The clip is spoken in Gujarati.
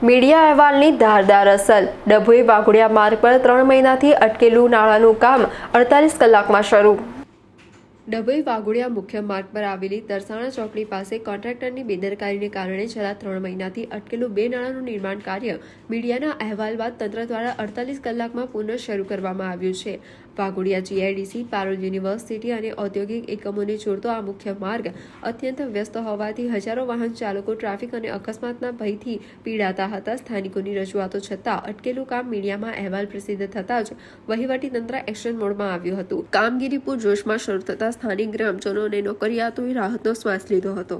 મીડિયા અહેવાલની ધારદાર અસર। ડભોઈ વાઘોડિયા માર્ગ પર 3 મહિનાથી અટકેલું નાળાનું કામ 48 કલાકમાં શરૂ। ડભોઈ વાઘોડિયા મુખ્ય માર્ગ પર આવેલી તરસાણા ચોકડી પાસે કોન્ટ્રાક્ટરની બેદરકારીને કારણે છેલ્લા 3 મહિનાથી અટકેલું 2 નાળાનું નિર્માણ કાર્ય મીડિયાના અહેવાલ બાદ તંત્ર દ્વારા 48 કલાકમાં પુનઃ શરૂ કરવામાં આવ્યું છે। વાઘોડિયા જીઆઈડીસી, પારુલ યુનિવર્સિટી અને ઔદ્યોગિક એકમોને જોડતો આ મુખ્ય માર્ગ અત્યંત વ્યસ્ત હોવાથી હજારો વાહન ચાલકો ટ્રાફિક અને અકસ્માતના ભયથી પીડાતા હતા। સ્થાનિકોની રજૂઆતો છતાં અટકેલું કામ મીડિયામાં અહેવાલ પ્રસિદ્ધ થતાં જ વહીવટીતંત્ર એક્શન મોડમાં આવ્યું હતું। કામગીરી પૂરજોશમાં શરૂ થતાં સ્થાનિક ગ્રામજનો અને નોકરિયાતોએ રાહતનો શ્વાસ લીધો હતો।